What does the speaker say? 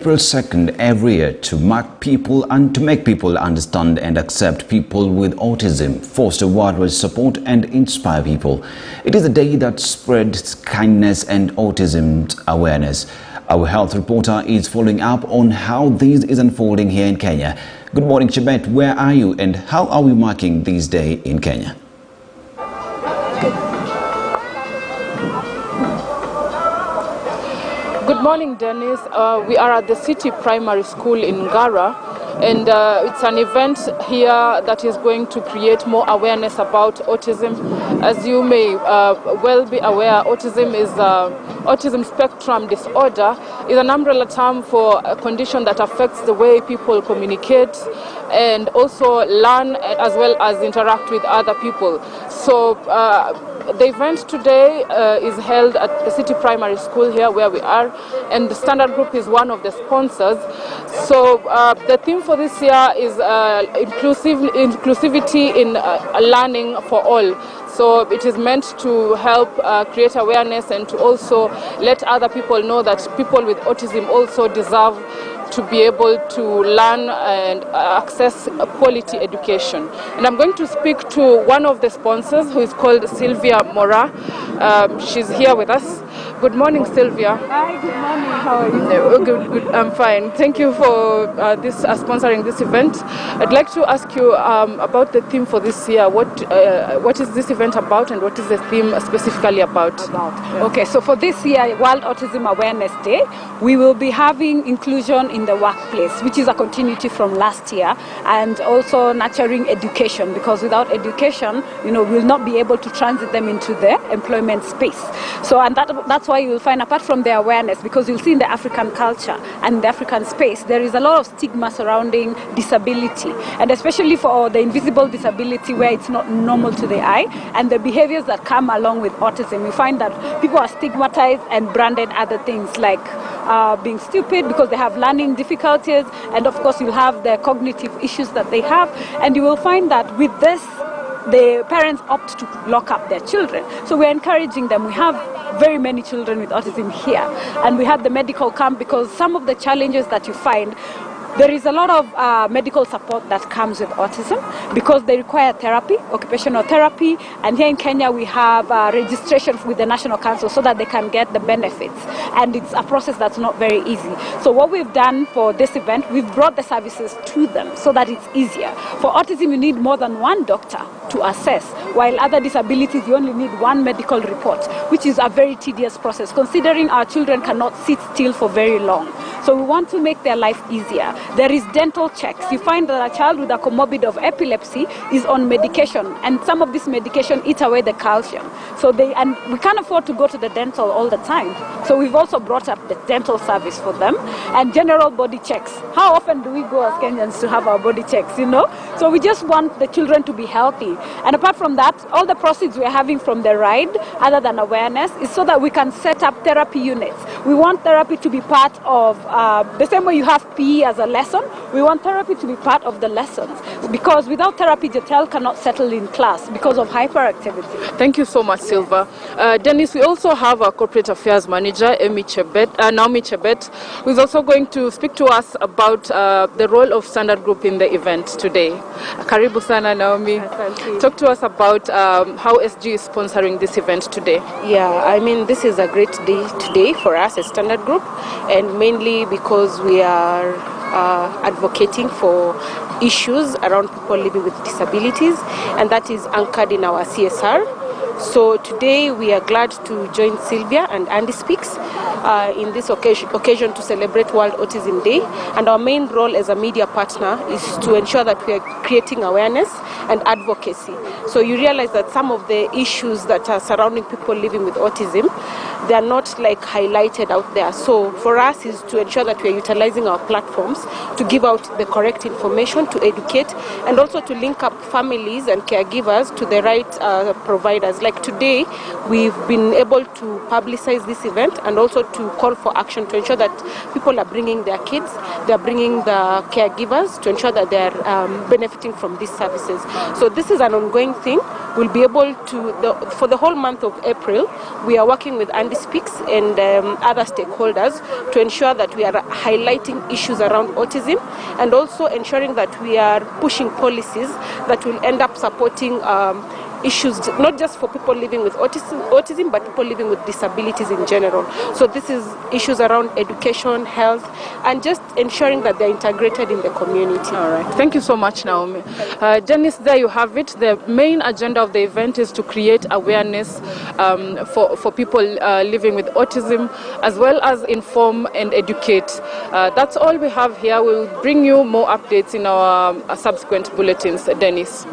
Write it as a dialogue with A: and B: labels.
A: April 2nd every year to make people understand and accept people with autism, foster worldwide support and inspire people. It is a day that spreads kindness and autism awareness. Our health reporter is following up on how this is unfolding here in Kenya. Good morning, Chebet. Where are you and how are we marking this day in Kenya?
B: Good morning, Dennis. We are at the City Primary School in Ngara, and it's an event here that is going to create more awareness about autism. As you may well be aware, autism spectrum disorder is an umbrella term for a condition that affects the way people communicate and also learn as well as interact with other people. So the event today is held at the City Primary School here where we are, and the Standard Group is one of the sponsors. So the theme for this year is inclusivity in learning for all. So it is meant to help create awareness and to also let other people know that people with autism also deserve to be able to learn and access a quality education. And I'm going to speak to one of the sponsors, who is called Sylvia Mora. She's here with us. Good morning, Sylvia.
C: Hi, good morning. How are you?
B: Good. I'm fine. Thank you for sponsoring this event. I'd like to ask you about the theme for this year. What is this event about, and what is the theme specifically about?
C: Okay, so for this year, World Autism Awareness Day, we will be having inclusion in the workplace, which is a continuity from last year, and also nurturing education, because without education, we'll not be able to transit them into the employment space. So, and that's why you will find, apart from the awareness, because you'll see in the African culture and the African space, there is a lot of stigma surrounding disability, and especially for the invisible disability where it's not normal to the eye, and the behaviors that come along with autism. You find that people are stigmatized and branded other things like being stupid because they have learning difficulties, and of course you'll have the cognitive issues that they have, and you will find that with this the parents opt to lock up their children. So we're encouraging them. We have very many children with autism here, and we had the medical camp, because some of the challenges that you find, there is a lot of medical support that comes with autism because they require therapy, occupational therapy, and here in Kenya we have registration with the National Council so that they can get the benefits, and it's a process that's not very easy. So what we've done for this event, we've brought the services to them so that it's easier. For autism you need more than one doctor to assess, while other disabilities you only need one medical report, which is a very tedious process considering our children cannot sit still for very long. So we want to make their life easier. There is dental checks. You find that a child with a comorbid of epilepsy is on medication, and some of this medication eats away the calcium. So and we can't afford to go to the dental all the time. So we've also brought up the dental service for them, and general body checks. How often do we go as Kenyans to have our body checks, So we just want the children to be healthy. And apart from that, all the proceeds we're having from the ride, other than awareness, is so that we can set up therapy units. We want therapy to be part of, the same way you have PE as a lesson, we want therapy to be part of the lessons. Because without therapy, the child cannot settle in class because of hyperactivity.
B: Thank you so much, Silva. Dennis, we also have our Corporate Affairs Manager, Naomi Chebet, who is also going to speak to us about the role of Standard Group in the event today. Karibu sana, Naomi. Talk to us about how SG is sponsoring this event today.
D: Yeah, this is a great day today for us as Standard Group, and mainly because we are advocating for issues around people living with disabilities, and that is anchored in our CSR. So today we are glad to join Sylvia and Andy Speaks in this occasion to celebrate World Autism Day, and our main role as a media partner is to ensure that we are creating awareness and advocacy. So you realize that some of the issues that are surrounding people living with autism, they are not highlighted out there. So for us is to ensure that we are utilizing our platforms to give out the correct information, to educate, and also to link up families and caregivers to the right providers. Like today, we've been able to publicize this event and also to call for action to ensure that people are bringing their kids, they're bringing the caregivers to ensure that they're benefiting from these services. So this is an ongoing thing. we'll be able to, for the whole month of April, we are working with Andy Speaks and other stakeholders to ensure that we are highlighting issues around autism and also ensuring that we are pushing policies that will end up supporting issues not just for people living with autism, but people living with disabilities in general. So this is issues around education, health, and just ensuring that they're integrated in the community.
B: All right. Thank you so much, Naomi. Janice, there you have it. The main agenda of the event is to create awareness for people living with autism, as well as inform and educate. That's all we have here. We'll bring you more updates in our subsequent bulletins. Dennis.